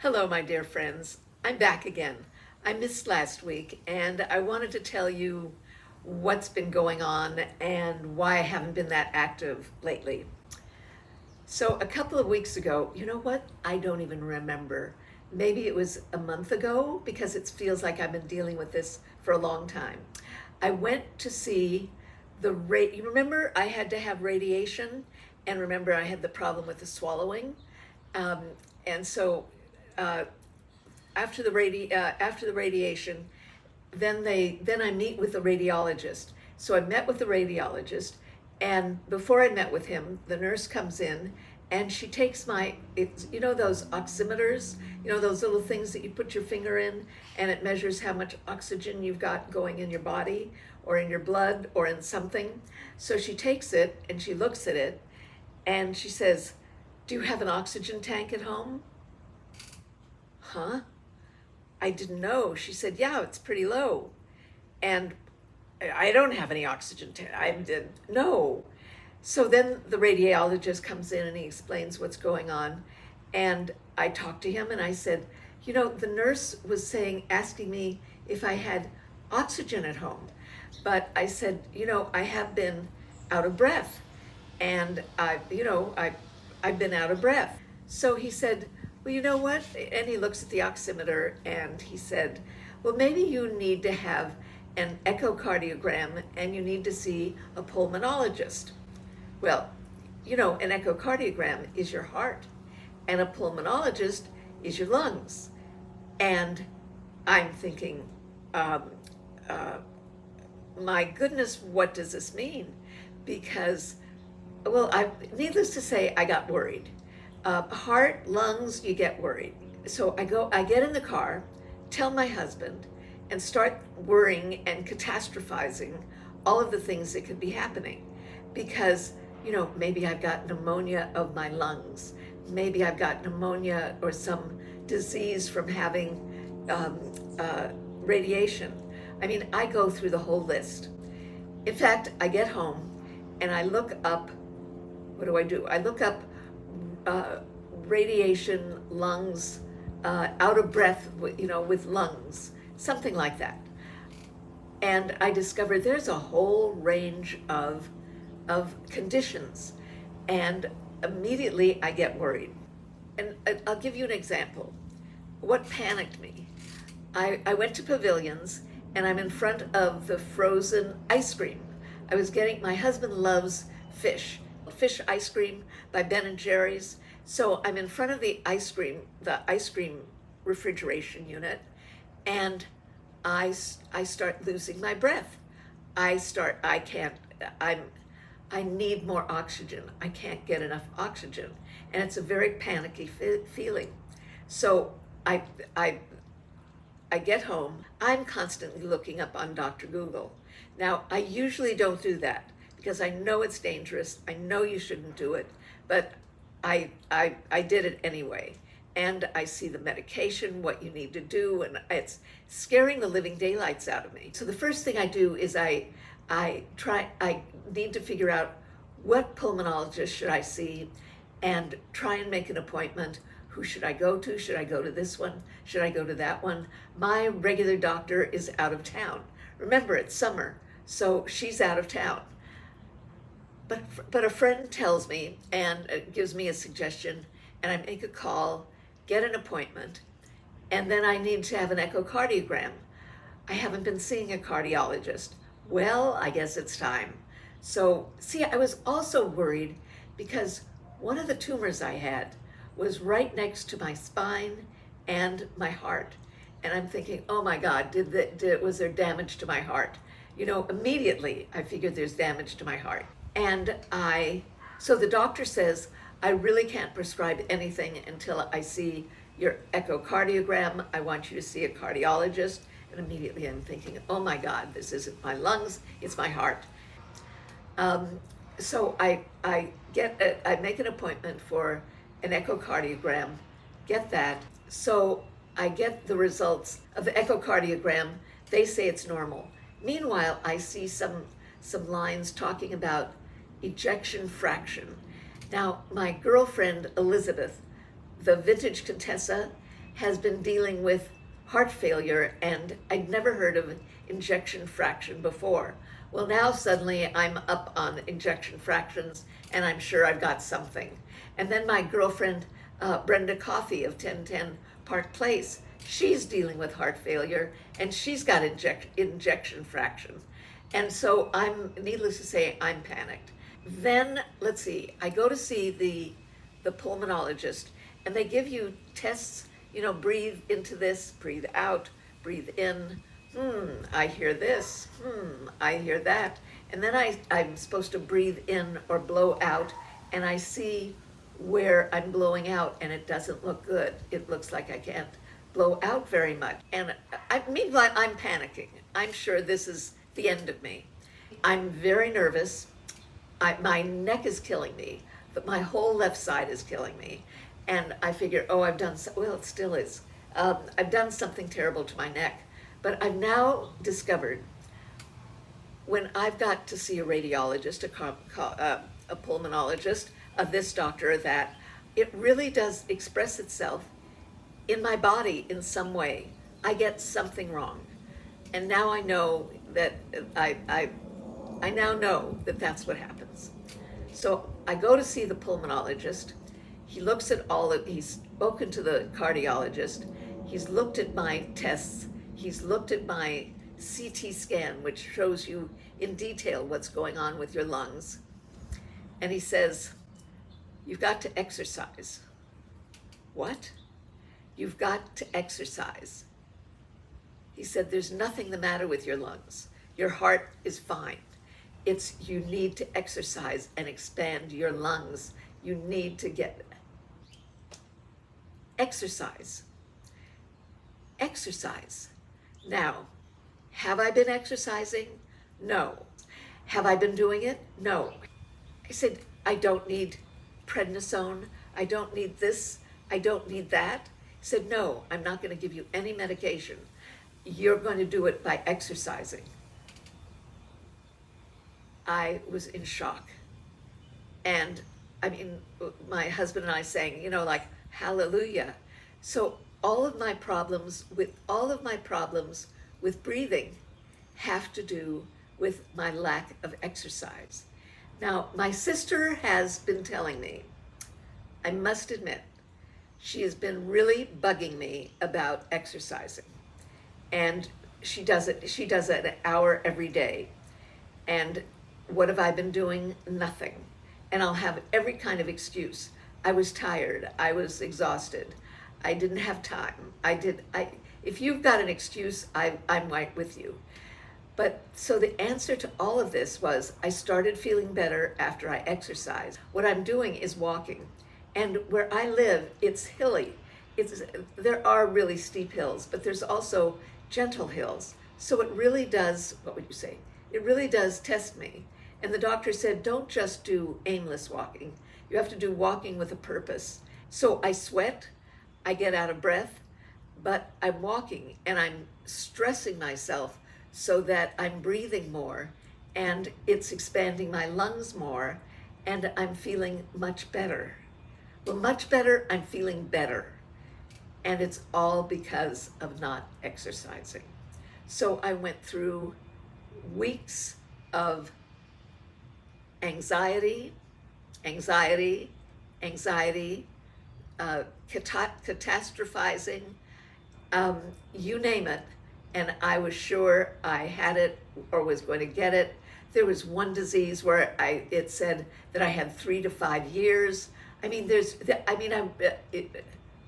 Hello, my dear friends. I'm back again. I missed last week, and I wanted to tell you what's been going on and why I haven't been that active lately. So, a couple of weeks ago, you know what? I don't even remember. Maybe it was a month ago because it feels like I've been dealing with this for a long time. I went to see you remember I had to have radiation, and remember I had the problem with the swallowing. Um, and so uh, after the radiation, then I meet with the radiologist. So I met with the radiologist, and before I met with him, the nurse comes in and she takes those oximeters, those little things that you put your finger in and it measures how much oxygen you've got going in your body or in your blood or in something. So she takes it and she looks at it and she says, "Do you have an oxygen tank at home?" Huh? I didn't know. She said, "Yeah, it's pretty low." And I don't have any oxygen. I did no. So then the radiologist comes in and he explains what's going on. And I talked to him and I said, the nurse was asking me if I had oxygen at home. But I said, I have been out of breath. And I've been out of breath. So he said, "Well, you know what?" And he looks at the oximeter and he said, "Well, maybe you need to have an echocardiogram and you need to see a pulmonologist." Well, an echocardiogram is your heart and a pulmonologist is your lungs. And I'm thinking, uh, my goodness, what does this mean? Because, well, needless to say, I got worried. Heart, lungs, you get worried. So I get in the car, tell my husband, and start worrying and catastrophizing all of the things that could be happening. Because, maybe I've got pneumonia of my lungs. Maybe I've got pneumonia or some disease from having radiation. I mean, I go through the whole list. In fact, I get home and I look up, what do? I look up radiation, lungs, out of breath, with lungs, something like that. And I discovered there's a whole range of conditions. And immediately I get worried. And I'll give you an example. What panicked me? I went to Pavilions and I'm in front of the frozen ice cream. My husband loves fish ice cream by Ben and Jerry's. So I'm in front of the ice cream refrigeration unit, and I start losing my breath. I need more oxygen. I can't get enough oxygen. And it's a very panicky feeling. So I get home. I'm constantly looking up on Dr. Google. Now, I usually don't do that because I know it's dangerous. I know you shouldn't do it, but I did it anyway. And I see the medication, what you need to do, and it's scaring the living daylights out of me. So the first thing I do is I need to figure out what pulmonologist should I see and try and make an appointment. Who should I go to? Should I go to this one? Should I go to that one? My regular doctor is out of town. Remember, it's summer, so she's out of town. But a friend tells me and gives me a suggestion, and I make a call, get an appointment, and then I need to have an echocardiogram. I haven't been seeing a cardiologist. Well, I guess it's time. So, see, I was also worried because one of the tumors I had was right next to my spine and my heart. And I'm thinking, oh my God, was there damage to my heart? Immediately I figured there's damage to my heart. And so the doctor says, I really can't prescribe anything until I see your echocardiogram. I want you to see a cardiologist. And immediately I'm thinking, oh my God, this isn't my lungs, it's my heart. So I make an appointment for an echocardiogram, get that. So I get the results of the echocardiogram. They say it's normal. Meanwhile, I see some lines talking about ejection fraction. Now, my girlfriend, Elizabeth, the vintage Contessa, has been dealing with heart failure, and I'd never heard of ejection fraction before. Well, now suddenly I'm up on ejection fractions, and I'm sure I've got something. And then my girlfriend, Brenda Coffey of 1010 Park Place, she's dealing with heart failure, and she's got ejection fraction. And so needless to say, I'm panicked. Then, let's see, I go to see the pulmonologist, and they give you tests, breathe into this, breathe out, breathe in. I hear this. I hear that. And then I'm supposed to breathe in or blow out, and I see where I'm blowing out, and it doesn't look good. It looks like I can't blow out very much. And meanwhile, I'm panicking. I'm sure this is the end of me. I'm very nervous. My neck is killing me, but my whole left side is killing me. And I figure, I've done, well, it still is. I've done something terrible to my neck. But I've now discovered when I've got to see a radiologist, a pulmonologist, of this doctor, or that, it really does express itself in my body in some way. I get something wrong. And now I know that I now know that that's what happens. So I go to see the pulmonologist. He looks at he's spoken to the cardiologist. He's looked at my tests. He's looked at my CT scan, which shows you in detail what's going on with your lungs. And he says, you've got to exercise. What? You've got to exercise. He said, there's nothing the matter with your lungs. Your heart is fine. You need to exercise and expand your lungs. You need to get exercise. Exercise. Now, have I been exercising? No. Have I been doing it? No. I said, I don't need prednisone. I don't need this. I don't need that. He said, no, I'm not going to give you any medication. You're going to do it by exercising. I was in shock. And my husband and I sang, hallelujah. So all of my problems with breathing have to do with my lack of exercise. Now, my sister has been telling me, I must admit, she has been really bugging me about exercising. And she does it an hour every day. And what have I been doing? Nothing. And I'll have every kind of excuse. I was tired. I was exhausted. I didn't have time. If you've got an excuse, I'm right with you. But so the answer to all of this was I started feeling better after I exercised. What I'm doing is walking. And where I live, it's hilly. There are really steep hills, but there's also gentle hills. So it really does, what would you say? It really does test me. And the doctor said, don't just do aimless walking. You have to do walking with a purpose. So I sweat, I get out of breath, but I'm walking and I'm stressing myself so that I'm breathing more and it's expanding my lungs more and I'm feeling much better. Well, much better, I'm feeling better. And it's all because of not exercising. So I went through weeks of anxiety, catastrophizing, you name it, and I was sure I had it or was going to get it. There was one disease where it said that I had 3 to 5 years.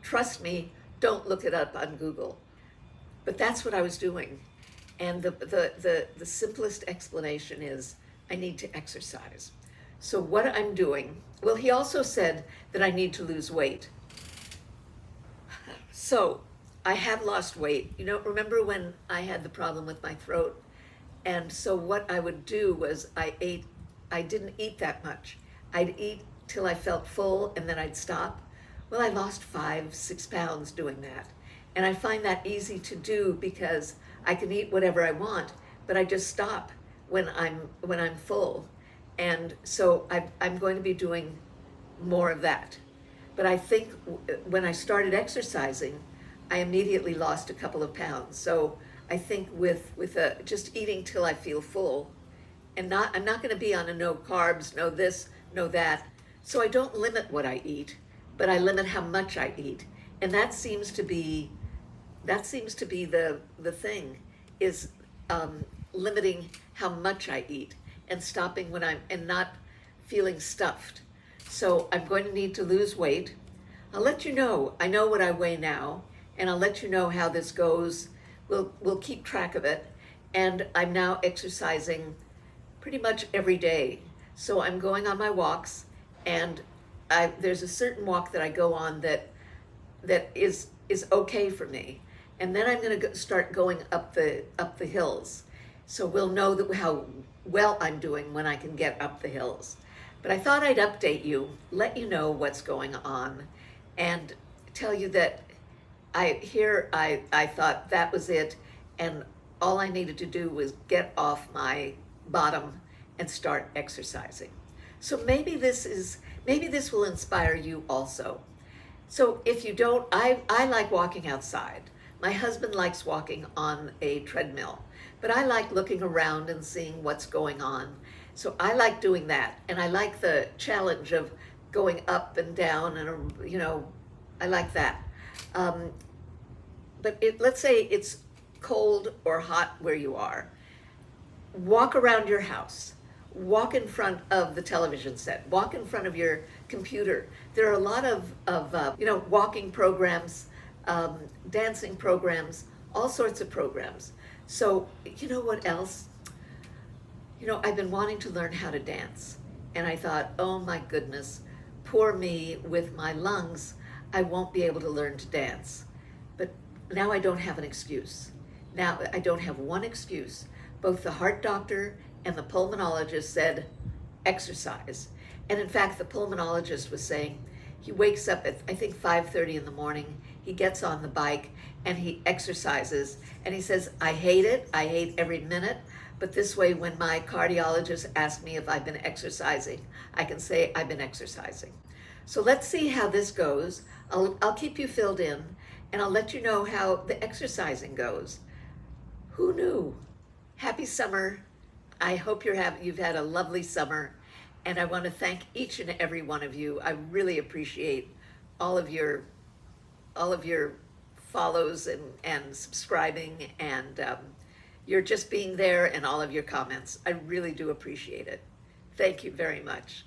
Trust me, don't look it up on Google. But that's what I was doing. And the simplest explanation is I need to exercise. So what I'm doing, well, he also said that I need to lose weight. So I have lost weight. Remember when I had the problem with my throat? And so what I would do was I didn't eat that much. I'd eat till I felt full and then I'd stop. Well, I lost 5-6 pounds doing that. And I find that easy to do because I can eat whatever I want, but I just stop when I'm full. And so I'm going to be doing more of that. But I think when I started exercising, I immediately lost a couple of pounds. So I think with just eating till I feel full, and I'm not going to be on a no carbs, no this, no that. So I don't limit what I eat, but I limit how much I eat, and that seems to be the thing is limiting how much I eat and stopping when I'm and not feeling stuffed. So I'm going to need to lose weight. I'll let you know. I know what I weigh now, and I'll let you know how this goes. We'll keep track of it. And I'm now exercising pretty much every day. So I'm going on my walks, and there's a certain walk that I go on that is okay for me. And then I'm going to start going up the hills. So we'll know how well I'm doing when I can get up the hills. But I thought I'd update you, let you know what's going on, and tell you that I thought that was it, and all I needed to do was get off my bottom and start exercising. So maybe this will inspire you also. So if you don't, I like walking outside. My husband likes walking on a treadmill, but I like looking around and seeing what's going on. So I like doing that, and I like the challenge of going up and down, and I like that. Um, but let's say it's cold or hot where you are. Walk around your house. Walk in front of the television set. Walk in front of your computer. There are a lot of walking programs, dancing programs, all sorts of programs. So you know what else? I've been wanting to learn how to dance, and I thought, oh my goodness, poor me with my lungs, I won't be able to learn to dance. But now I don't have an excuse. Now I don't have one excuse. Both the heart doctor and the pulmonologist said exercise. And in fact, the pulmonologist was saying he wakes up at, I think, 5:30 in the morning. He gets on the bike and he exercises. And he says, I hate it. I hate every minute. But this way, when my cardiologist asks me if I've been exercising, I can say I've been exercising. So let's see how this goes. I'll keep you filled in, and I'll let you know how the exercising goes. Who knew? Happy summer. I hope you've had a lovely summer, and I want to thank each and every one of you. I really appreciate all of your follows and subscribing, and you're just being there, and all of your comments. I really do appreciate it. Thank you very much.